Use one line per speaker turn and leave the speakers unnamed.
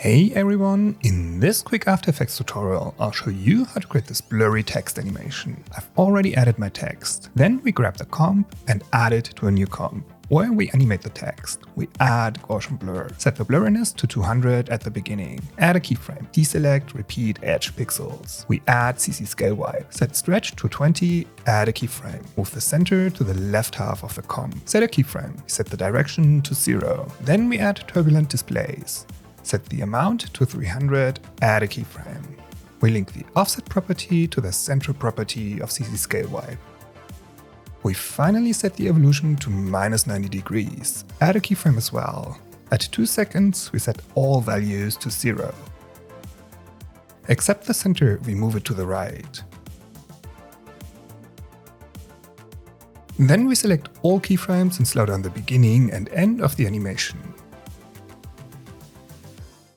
Hey everyone, in this quick After Effects tutorial I'll show you how to create this blurry text animation. I've already added my text. Then we grab the comp and add it to a new comp. Where we animate the text, we add Gaussian Blur. Set the blurriness to 200 at the beginning. Add a keyframe. Deselect, repeat edge pixels. We add CC scale wipe. Set stretch to 20, add a keyframe. Move the center to the left half of the comp. Set a keyframe. Set the direction to 0. Then we add Turbulent Displace. Set the amount to 300, add a keyframe. We link the offset property to the center property of CC scale wipe. We finally set the evolution to -90 degrees. Add a keyframe as well. At 2 seconds, we set all values to 0. Except the center, we move it to the right. Then we select all keyframes and slow down the beginning and end of the animation.